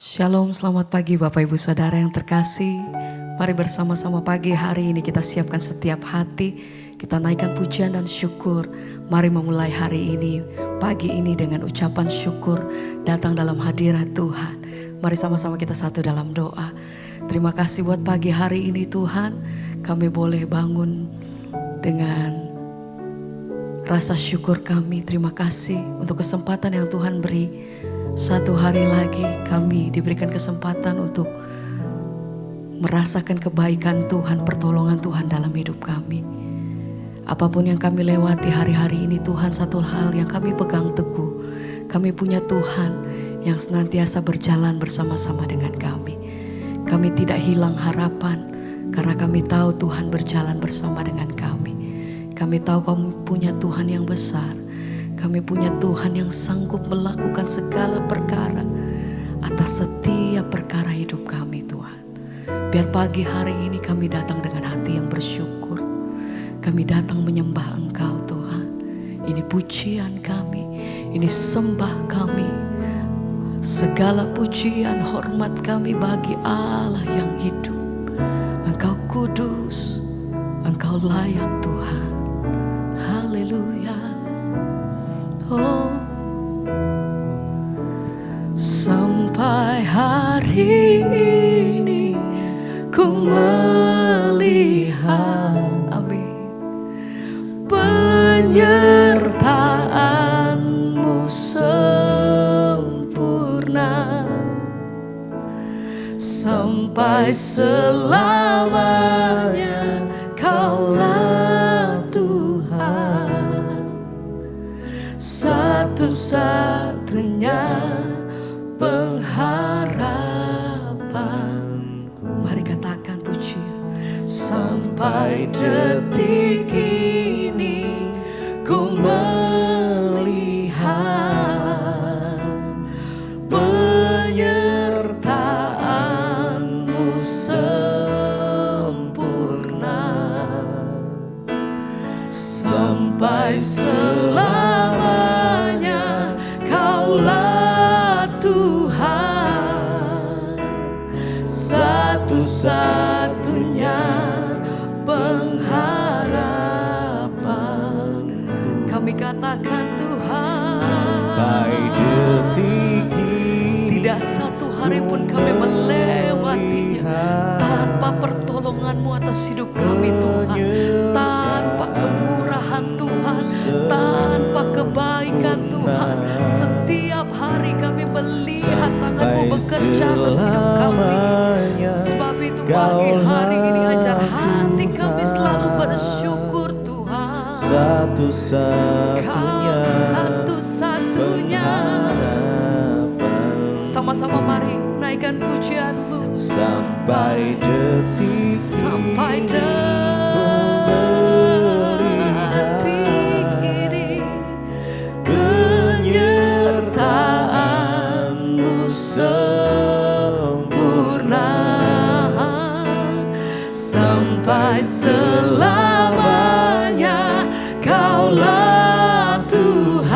Shalom, selamat pagi Bapak Ibu Saudara yang terkasih. Mari bersama-sama pagi hari ini kita siapkan setiap hati. Kita naikkan pujian dan syukur. Mari memulai hari ini, pagi ini dengan ucapan syukur datang dalam hadirat Tuhan. Mari sama-sama kita satu dalam doa. Terima kasih buat pagi hari ini Tuhan. Kami boleh bangun dengan rasa syukur kami. Terima kasih untuk kesempatan yang Tuhan beri. Satu hari lagi kami diberikan kesempatan untuk merasakan kebaikan Tuhan, pertolongan Tuhan dalam hidup kami. Apapun yang kami lewati hari-hari ini Tuhan, satu hal yang kami pegang teguh. Kami punya Tuhan yang senantiasa berjalan bersama-sama dengan kami. Kami tidak hilang harapan karena kami tahu Tuhan berjalan bersama dengan kami. Kami tahu kami punya Tuhan yang besar. Kami punya Tuhan yang sanggup melakukan segala perkara atas setiap perkara hidup kami Tuhan. Biar pagi hari ini kami datang dengan hati yang bersyukur. Kami datang menyembah Engkau Tuhan. Ini pujian kami, ini sembah kami. Segala pujian hormat kami bagi Allah yang hidup. Engkau kudus, Engkau layak Tuhan. Haleluya. Oh, sampai hari ini ku melihat, amin, penyertaan-Mu sempurna sampai selamanya. Kaulah Tuhan, satu-satunya pengharapanku. Mari katakan puji. Sampai detik ini ku melihat penyertaan-Mu sempurna sampai selamanya. Kaulah Tuhan, satu-satunya pengharapanku. Kami katakan Tuhan, sampai detik ini tidak satu hari pun kami melewatinya tanpa pertolongan-Mu atas hidup kami Tuhan. Tanpa kemurahan Tuhan, tanpa kebaikan Tuhan. Setiap hari kami melihat tangan-Mu bekerja atas hidup kami. Sebab itu pagi hari ini ajar hati kami selalu bersyukur Tuhan. satu-satunya Kau satu-satunya. Sama-sama mari naikkan pujian-Mu sampai detik sampai ini penyertaan-Mu sempurna sampai selamanya. Kaulah Tuhan,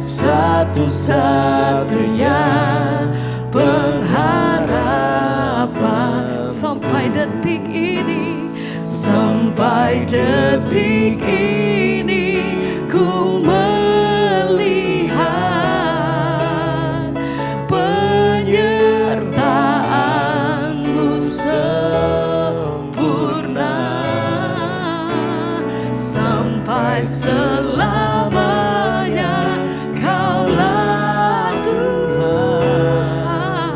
satu-satunya pengharapan. Sampai detik ini, sampai detik ini ku melihat penyertaan-Mu sempurna sampai selamanya. Kaulah Tuhan,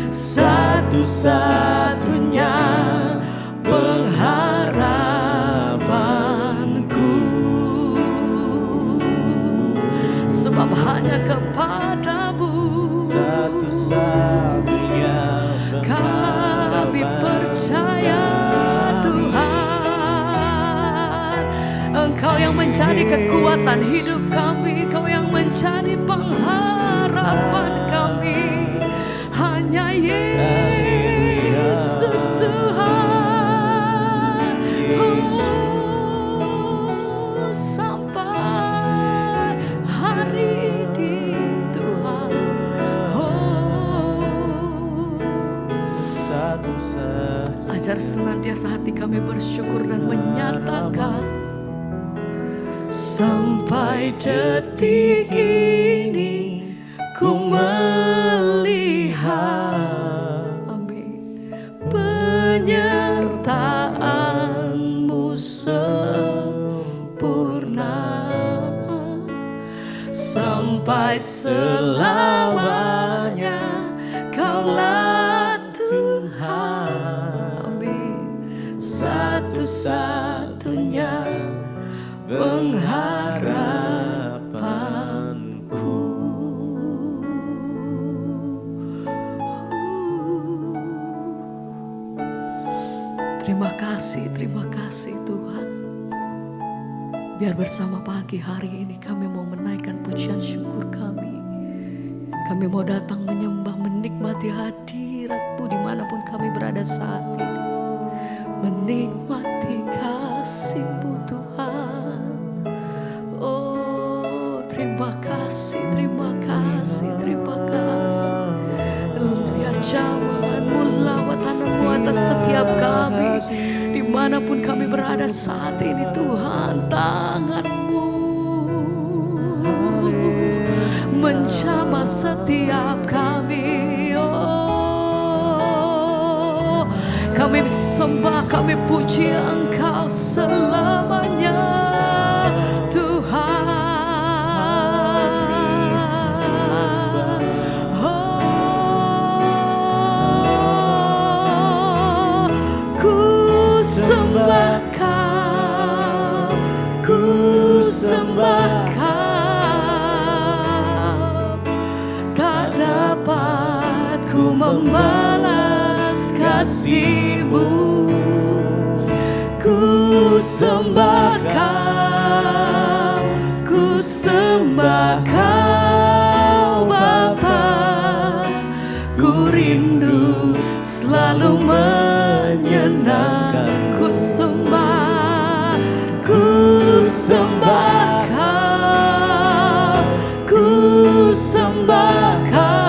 satu-satunya pengharapanku. Sebab hanya kepadamu satu-satunya kami percaya Tuhan. Engkau yang menjadi kekuatan hidup kami, Engkau yang menjadi pengharapan kami. Hanya Yesus Tuhan. Oh, sampai hari ini Tuhan Biar senantiasa hati kami bersyukur dan menyatakan, sampai detik ini ku melihat, amin, penyertaan-Mu sempurna sampai selamanya. Kaulah Tuhan, amin, satu-satunya pengharapanku. Terima kasih Tuhan. Biar bersama pagi hari ini kami mau menaikkan pujian syukur kami. Kami mau datang menyembah, menikmati hadirat-Mu dimanapun kami berada saat ini. Menikmati kasih-Mu Tuhan. Oh, terima kasih, terima kasih, terima kasih. Biar jamahan-Mu, lawatan-Mu atas setiap kami. Dimanapun kami berada saat ini Tuhan, tangan-Mu menjamah setiap kami. Oh, kami sembah, kami puji Engkau selamanya Tuhan. Oh, ku sembah Kau, ku sembah Kau. Ku membalas kasih-Mu, ku sembah Kau, ku sembah Kau Bapa. Ku rindu selalu menyenangkan. Ku sembah Kau, ku sembah Kau.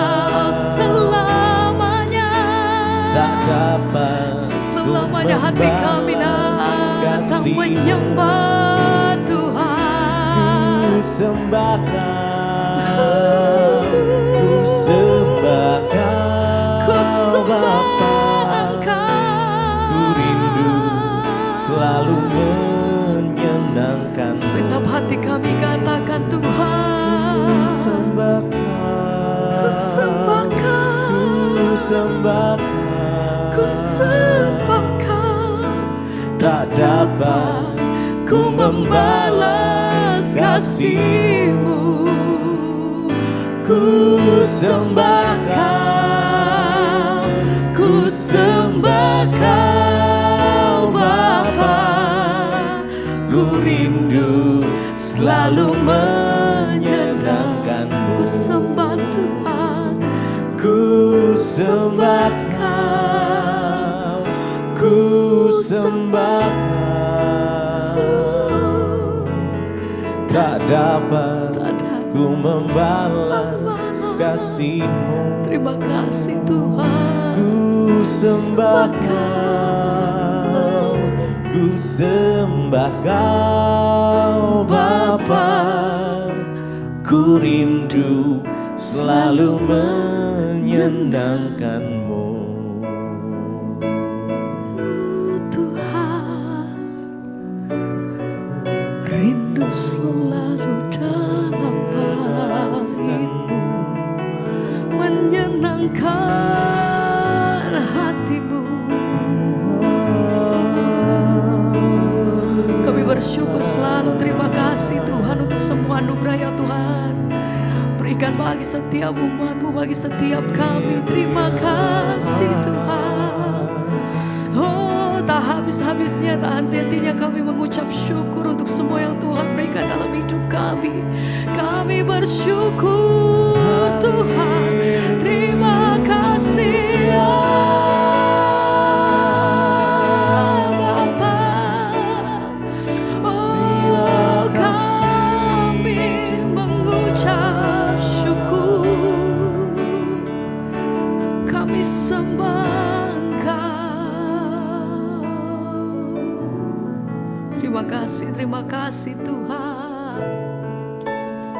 Selamanya hati kami datang menyembah Tuhan. Ku sembah Kau, ku sembah Kau, ku sembah Engkau. Ku rindu selalu menyenangkan. Segenap hati kami katakan Tuhan. Ku sembah Kau, ku sembah Kau, ku sembah Kau. Ku sembah Kau, tak dapat ku membalas kasih-Mu. Ku sembah Kau, ku sembah Kau Bapa. Ku rindu selalu menyenangkan-Mu. Ku sembah Tuhan, ku sembah Kau, ku sembah Kau. Tak dapat ku membalas kasih-Mu. Terima kasih Tuhan. Ku sembah Kau, ku sembah Kau Bapa. Ku rindu selalu menyenangkan-Mu. Tuhan, rindu selalu dalam bait-Mu, menyenangkan hati-Mu. Kami bersyukur selalu, terima kasih Tuhan untuk semua anugerah ya Tuhan berikan bagi setiap umat-Mu, bagi setiap kami. Terima kasih Tuhan. Oh, tak habis-habisnya, tak henti-hentinya kami mengucap syukur untuk semua yang Tuhan berikan dalam hidup kami. Kami bersyukur Tuhan. Terima kasih ya Bapa. Oh, kami mengucap syukur. Kami sembah Engkau. Terima kasih Tuhan.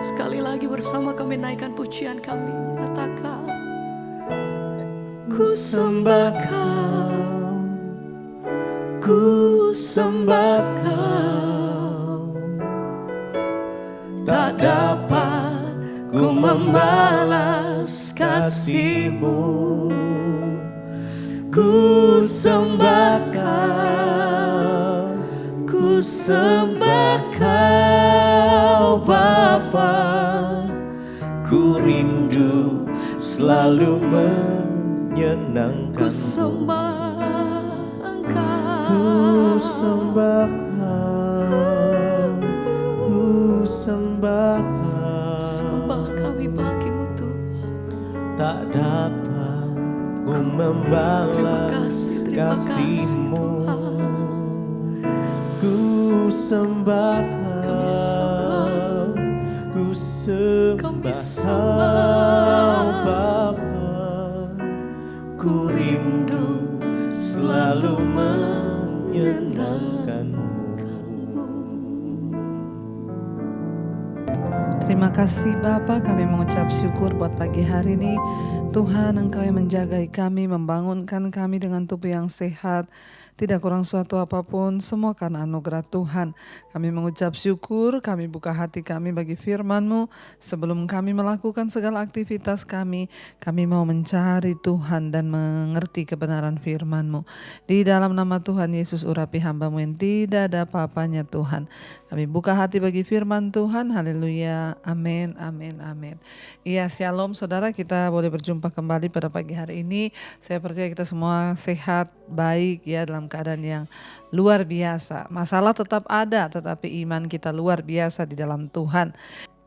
Sekali lagi bersama kami naikkan pujian kami, nyatakan ku sembah Kau, ku sembah Kau. Tak dapat ku membalas kasih-Mu. Ku sembah Kau, ku sembah Kau Bapa. Ku rindu selalu menyenangkan-Mu. Ku sembah Engkau, Ku sembah Kau, ku sembah Kau. sembah kami bagi-Mu Tuhan. Tak dapat ku Terima membalas kasih kasih-Mu. Tuhan. Ku sembah Kami sembah. Kau, ku sembah Kami Kau sembah. Bapa. Ku rindu selalu menyenangkan-Mu. Terima kasih Bapa, kami mengucap syukur buat pagi hari ini. Tuhan, Engkau yang menjagai kami, membangunkan kami dengan tubuh yang sehat. Tidak kurang suatu apapun, semua karena anugerah Tuhan. Kami mengucap syukur, kami buka hati kami bagi firman-Mu. Sebelum kami melakukan segala aktivitas kami mau mencari Tuhan dan mengerti kebenaran firman-Mu. Di dalam nama Tuhan Yesus urapi hamba-Mu yang tidak ada apa-apanya Tuhan. Kami buka hati bagi firman Tuhan, haleluya, amin, amin, amin. Iya, shalom saudara, kita boleh berjumpa kembali pada pagi hari ini. Saya percaya kita semua sehat, baik ya, dalam keadaan yang luar biasa. Masalah tetap ada, tetapi iman kita luar biasa di dalam Tuhan.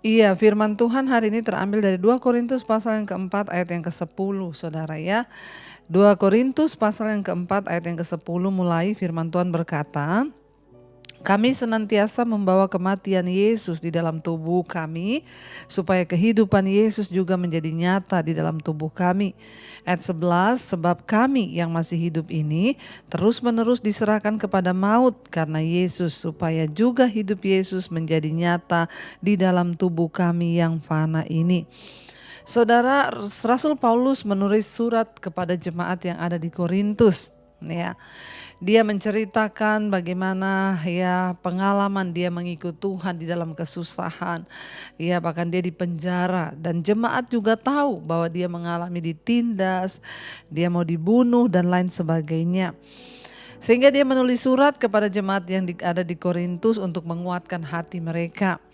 Iya, firman Tuhan hari ini terambil dari 2 Korintus pasal yang keempat ayat yang ke-10 saudara ya. 2 Korintus pasal yang keempat ayat yang ke-10 mulai firman Tuhan berkata, kami senantiasa membawa kematian Yesus di dalam tubuh kami, supaya kehidupan Yesus juga menjadi nyata di dalam tubuh kami. Ayat 11, sebab kami yang masih hidup ini terus-menerus diserahkan kepada maut karena Yesus, supaya juga hidup Yesus menjadi nyata di dalam tubuh kami yang fana ini. Saudara, Rasul Paulus menulis surat kepada jemaat yang ada di Korintus, ya. Dia menceritakan bagaimana ya pengalaman dia mengikut Tuhan di dalam kesusahan. Ya, bahkan dia di penjara dan jemaat juga tahu bahwa dia mengalami ditindas, dia mau dibunuh dan lain sebagainya. Sehingga dia menulis surat kepada jemaat yang ada di Korintus untuk menguatkan hati mereka.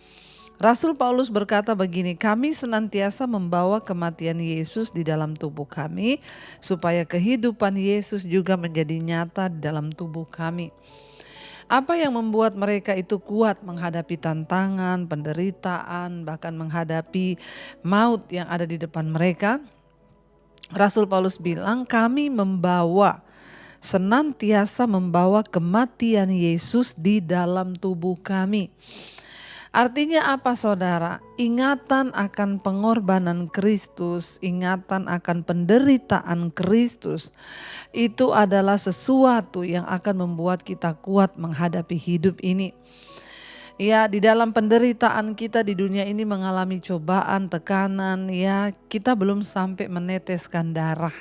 Rasul Paulus berkata begini, kami senantiasa membawa kematian Yesus di dalam tubuh kami, supaya kehidupan Yesus juga menjadi nyata di dalam tubuh kami. Apa yang membuat mereka itu kuat menghadapi tantangan, penderitaan, bahkan menghadapi maut yang ada di depan mereka? Rasul Paulus bilang, kami senantiasa membawa kematian Yesus di dalam tubuh kami. Artinya apa saudara? Ingatan akan pengorbanan Kristus, ingatan akan penderitaan Kristus, itu adalah sesuatu yang akan membuat kita kuat menghadapi hidup ini. Ya, di dalam penderitaan kita di dunia ini mengalami cobaan, tekanan, ya kita belum sampai meneteskan darah.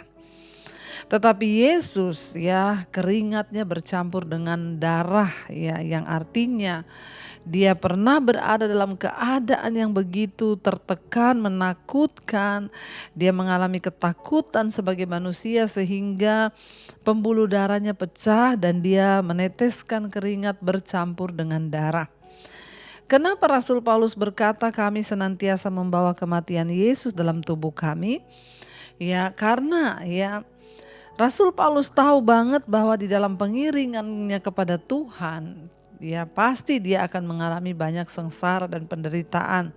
Tetapi Yesus ya keringatnya bercampur dengan darah ya, yang artinya dia pernah berada dalam keadaan yang begitu tertekan, menakutkan. Dia mengalami ketakutan sebagai manusia sehingga pembuluh darahnya pecah dan dia meneteskan keringat bercampur dengan darah. Kenapa Rasul Paulus berkata kami senantiasa membawa kematian Yesus dalam tubuh kami? Ya karena ya Rasul Paulus tahu banget bahwa di dalam pengiringannya kepada Tuhan, ya pasti dia akan mengalami banyak sengsara dan penderitaan.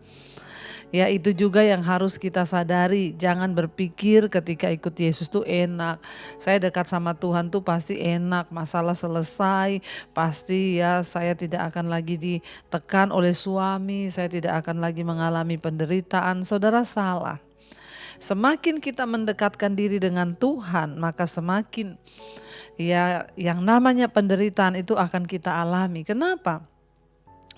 Ya itu juga yang harus kita sadari, jangan berpikir ketika ikut Yesus tuh enak. Saya dekat sama Tuhan tuh pasti enak, masalah selesai, pasti ya saya tidak akan lagi ditekan oleh suami, saya tidak akan lagi mengalami penderitaan. Saudara salah. Semakin kita mendekatkan diri dengan Tuhan, maka semakin Ya, yang namanya penderitaan itu akan kita alami. Kenapa?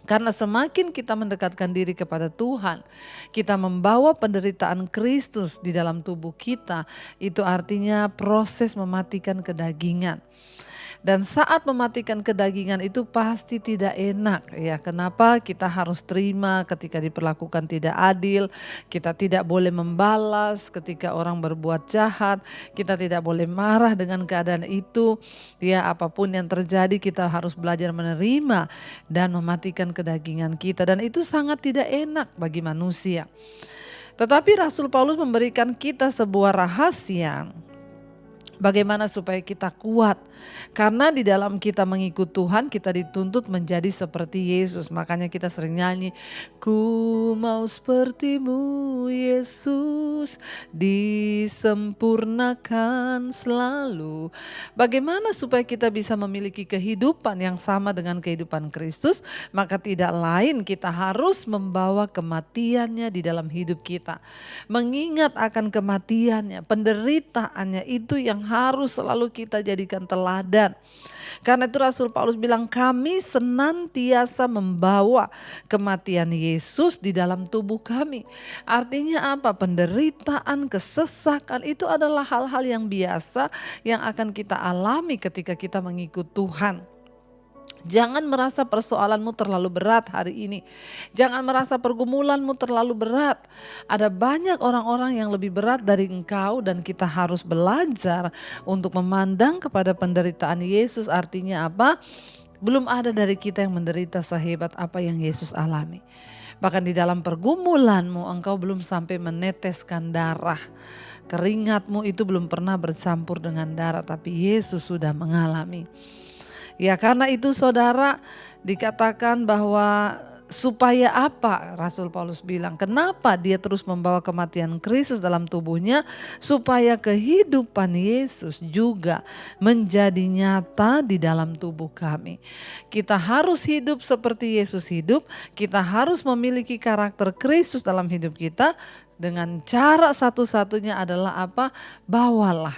Karena semakin kita mendekatkan diri kepada Tuhan, kita membawa penderitaan Kristus di dalam tubuh kita. Itu artinya proses mematikan kedagingan. Dan saat mematikan kedagingan itu pasti tidak enak ya. Kenapa kita harus terima ketika diperlakukan tidak adil, kita tidak boleh membalas ketika orang berbuat jahat, kita tidak boleh marah dengan keadaan itu. Ya, apapun yang terjadi kita harus belajar menerima dan mematikan kedagingan kita, dan itu sangat tidak enak bagi manusia. Tetapi Rasul Paulus memberikan kita sebuah rahasia bagaimana supaya kita kuat. Karena di dalam kita mengikut Tuhan, kita dituntut menjadi seperti Yesus. Makanya kita sering nyanyi, ku mau sepertimu Yesus, disempurnakan selalu. Bagaimana supaya kita bisa memiliki kehidupan yang sama dengan kehidupan Kristus? Maka tidak lain kita harus membawa kematiannya di dalam hidup kita. Mengingat akan kematiannya, penderitaannya, itu yang harus selalu kita jadikan teladan. Karena itu Rasul Paulus bilang, kami senantiasa membawa kematian Yesus di dalam tubuh kami. Artinya apa? Penderitaan, kesesakan itu adalah hal-hal yang biasa yang akan kita alami ketika kita mengikut Tuhan. Jangan merasa persoalanmu terlalu berat hari ini. Jangan merasa pergumulanmu terlalu berat. Ada banyak orang-orang yang lebih berat dari engkau, dan kita harus belajar untuk memandang kepada penderitaan Yesus. Artinya apa? Belum ada dari kita yang menderita sehebat apa yang Yesus alami. Bahkan di dalam pergumulanmu engkau belum sampai meneteskan darah. Keringatmu itu belum pernah bercampur dengan darah, tapi Yesus sudah mengalami. Ya, karena itu saudara, dikatakan bahwa supaya apa? Rasul Paulus bilang, kenapa dia terus membawa kematian Kristus dalam tubuhnya? Supaya kehidupan Yesus juga menjadi nyata di dalam tubuh kami. Kita harus hidup seperti Yesus hidup. Kita harus memiliki karakter Kristus dalam hidup kita. Dengan cara satu-satunya adalah apa? Bawalah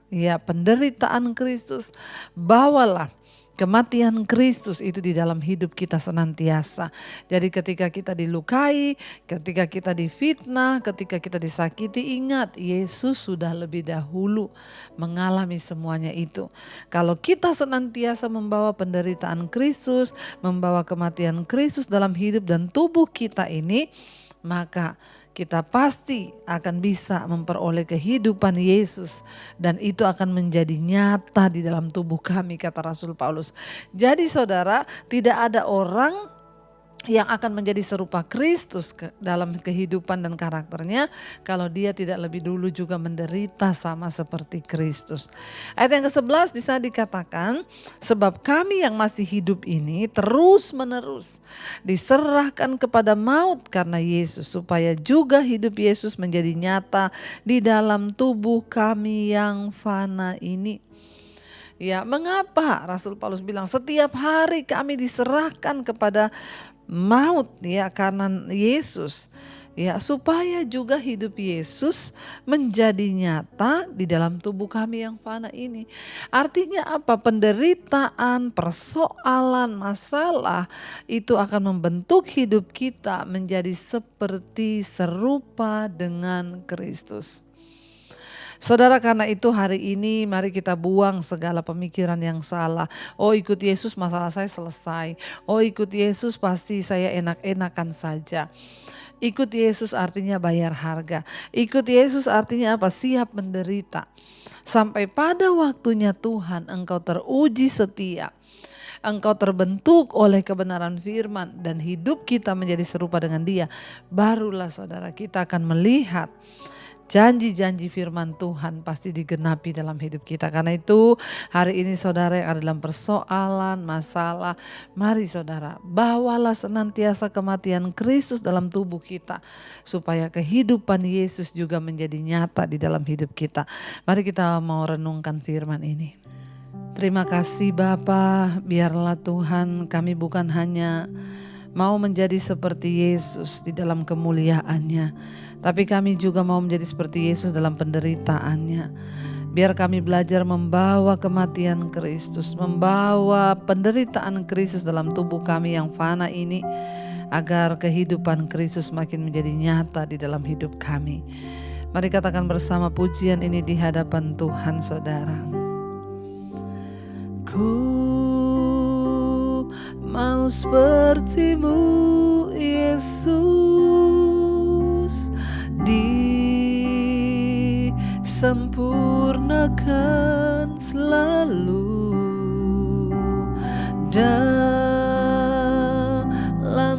ya penderitaan Kristus. Bawalah kematian Kristus itu di dalam hidup kita senantiasa. Jadi ketika kita dilukai, ketika kita difitnah, ketika kita disakiti, ingat Yesus sudah lebih dahulu mengalami semuanya itu. Kalau kita senantiasa membawa penderitaan Kristus, membawa kematian Kristus dalam hidup dan tubuh kita ini, maka kita pasti akan bisa memperoleh kehidupan Yesus, dan itu akan menjadi nyata di dalam tubuh kami, kata Rasul Paulus. Jadi saudara, tidak ada orang yang akan menjadi serupa Kristus dalam kehidupan dan karakternya kalau dia tidak lebih dulu juga menderita sama seperti Kristus. Ayat yang ke-11 di sana dikatakan, sebab kami yang masih hidup ini terus menerus diserahkan kepada maut karena Yesus, supaya juga hidup Yesus menjadi nyata di dalam tubuh kami yang fana ini. Ya, mengapa Rasul Paulus bilang setiap hari kami diserahkan kepada maut ya karena Yesus, ya supaya juga hidup Yesus menjadi nyata di dalam tubuh kami yang fana ini. Artinya apa? Penderitaan, persoalan, masalah itu akan membentuk hidup kita menjadi seperti serupa dengan Kristus. Saudara, karena itu hari ini mari kita buang segala pemikiran yang salah. Oh, ikut Yesus masalah saya selesai. Oh, ikut Yesus pasti saya enak-enakan saja. Ikut Yesus artinya bayar harga. Ikut Yesus artinya apa? Siap menderita. Sampai pada waktunya Tuhan engkau teruji setia. Engkau terbentuk oleh kebenaran firman dan hidup kita menjadi serupa dengan Dia. Barulah saudara kita akan melihat janji-janji firman Tuhan pasti digenapi dalam hidup kita. Karena itu hari ini saudara yang ada dalam persoalan, masalah, mari saudara bawalah senantiasa kematian Kristus dalam tubuh kita, supaya kehidupan Yesus juga menjadi nyata di dalam hidup kita. Mari kita mau renungkan firman ini. Terima kasih Bapa, biarlah Tuhan kami bukan hanya mau menjadi seperti Yesus di dalam kemuliaannya, tapi kami juga mau menjadi seperti Yesus dalam penderitaannya. Biar kami belajar membawa kematian Kristus, membawa penderitaan Kristus dalam tubuh kami yang fana ini, agar kehidupan Kristus makin menjadi nyata di dalam hidup kami. Mari katakan bersama pujian ini di hadapan Tuhan, saudara. Ku mau seperti-Mu, Yesus, disempurnakan selalu dalam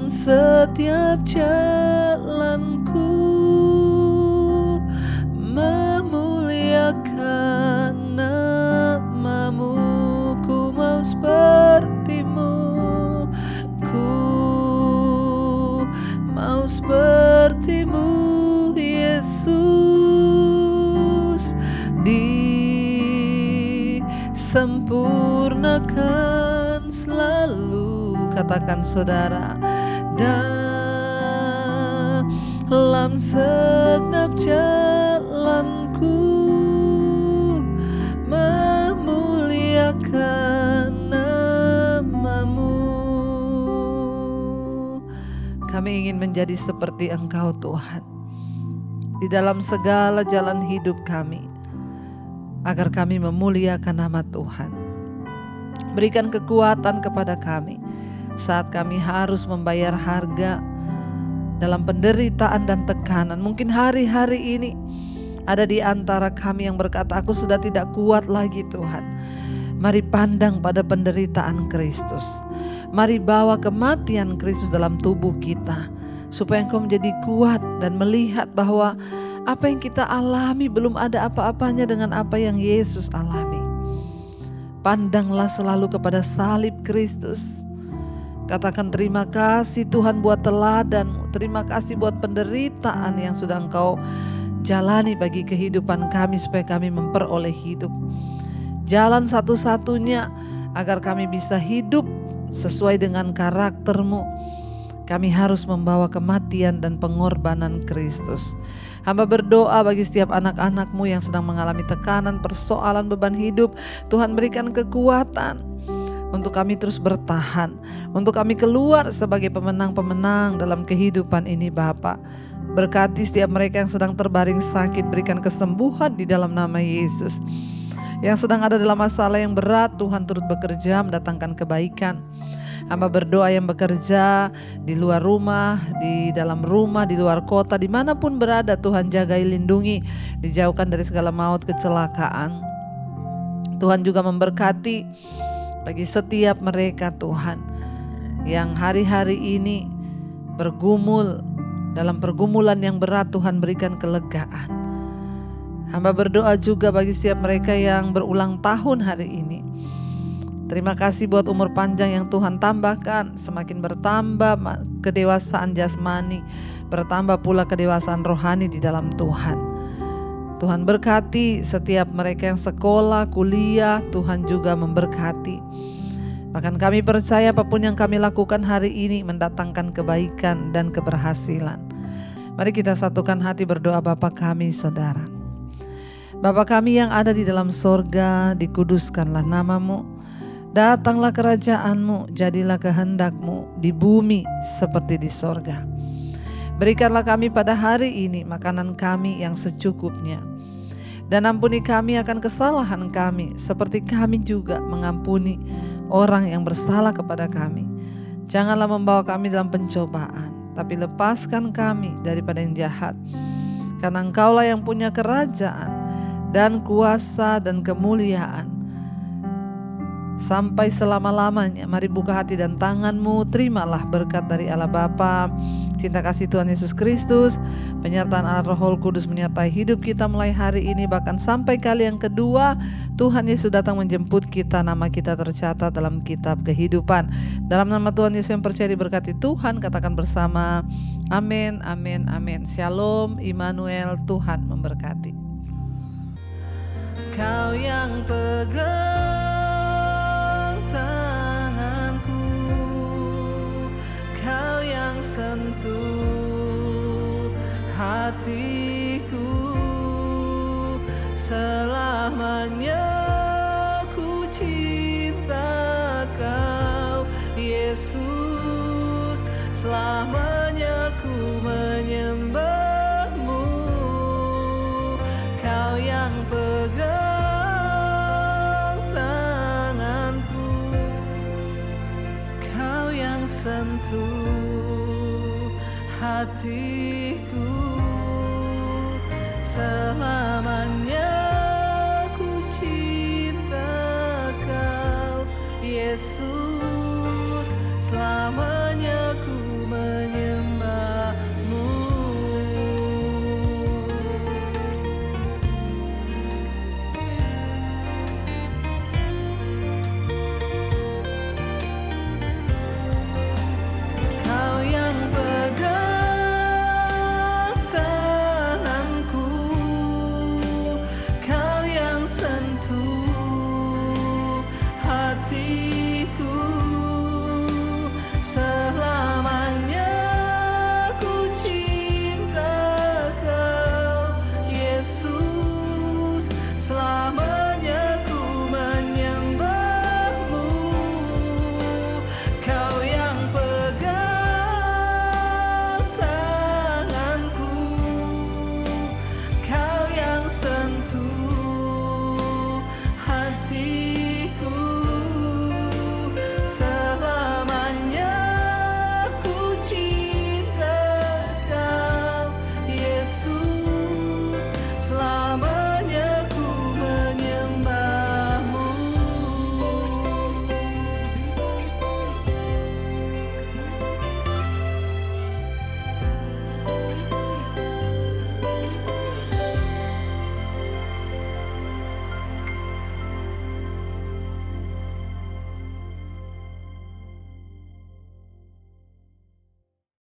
setiap jalanku, memuliakan nama-Mu. Ku mau seperti-Mu, ku mau seperti-Mu, Yesus, disempurnakan selalu. Katakan saudara, dalam segenap jalanku, memuliakan nama-Mu. Kami ingin menjadi seperti Engkau, Tuhan, di dalam segala jalan hidup kami, agar kami memuliakan nama Tuhan. Berikan kekuatan kepada kami saat kami harus membayar harga dalam penderitaan dan tekanan. Mungkin hari-hari ini ada di antara kami yang berkata, aku sudah tidak kuat lagi Tuhan. Mari pandang pada penderitaan Kristus. Mari bawa kematian Kristus dalam tubuh kita, supaya Engkau menjadi kuat dan melihat bahwa apa yang kita alami belum ada apa-apanya dengan apa yang Yesus alami. Pandanglah selalu kepada salib Kristus. Katakan terima kasih Tuhan buat teladan-Mu. Terima kasih buat penderitaan yang sudah Engkau jalani bagi kehidupan kami, supaya kami memperoleh hidup. Jalan satu-satunya agar kami bisa hidup sesuai dengan karakter-Mu, kami harus membawa kematian dan pengorbanan Kristus. Hamba berdoa bagi setiap anak-anak-Mu yang sedang mengalami tekanan, persoalan, beban hidup. Tuhan berikan kekuatan untuk kami terus bertahan, untuk kami keluar sebagai pemenang-pemenang dalam kehidupan ini Bapa. Berkati setiap mereka yang sedang terbaring sakit, berikan kesembuhan di dalam nama Yesus. Yang sedang ada dalam masalah yang berat, Tuhan turut bekerja mendatangkan kebaikan. Hamba berdoa yang bekerja di luar rumah, di dalam rumah, di luar kota, dimanapun berada, Tuhan jagai, lindungi, dijauhkan dari segala maut, kecelakaan. Tuhan juga memberkati bagi setiap mereka Tuhan yang hari-hari ini bergumul dalam pergumulan yang berat. Tuhan berikan kelegaan. Hamba berdoa juga bagi setiap mereka yang berulang tahun hari ini. Terima kasih buat umur panjang yang Tuhan tambahkan, semakin bertambah kedewasaan jasmani, bertambah pula kedewasaan rohani di dalam Tuhan. Tuhan berkati setiap mereka yang sekolah, kuliah, Tuhan juga memberkati. Bahkan kami percaya apapun yang kami lakukan hari ini mendatangkan kebaikan dan keberhasilan. Mari kita satukan hati berdoa. Bapa kami, saudara. Bapa kami yang ada di dalam sorga, dikuduskanlah nama-Mu. Datanglah kerajaan-Mu, jadilah kehendak-Mu di bumi seperti di sorga. Berikanlah kami pada hari ini makanan kami yang secukupnya. Dan ampuni kami akan kesalahan kami, seperti kami juga mengampuni orang yang bersalah kepada kami. Janganlah membawa kami dalam pencobaan, tapi lepaskan kami daripada yang jahat. Karena Engkaulah yang punya kerajaan dan kuasa dan kemuliaan sampai selama-lamanya. Mari buka hati dan tangan-Mu, terimalah berkat dari Allah Bapa, cinta kasih Tuhan Yesus Kristus, penyertaan Allah Roh Kudus menyertai hidup kita mulai hari ini, bahkan sampai kali yang kedua Tuhan Yesus datang menjemput kita. Nama kita tercatat dalam kitab kehidupan. Dalam nama Tuhan Yesus yang percaya diberkati Tuhan, katakan bersama amin, amin, amin. Shalom, Immanuel, Tuhan memberkati. Kau yang pegang tanganku, Kau yang sentuh hatiku selalu. selamanya ku cinta Kau Yesus, selamanya ku menyembah-Mu. Kau yang pegang tanganku, Kau yang sentuh hatiku. Selamanya ku cinta Kau Yesus, selamanya ku menyembah-Mu. Kau yang pegang tanganku, Kau yang sentuh hatiku. Selamanya ku cinta Kau Yesus, selamanya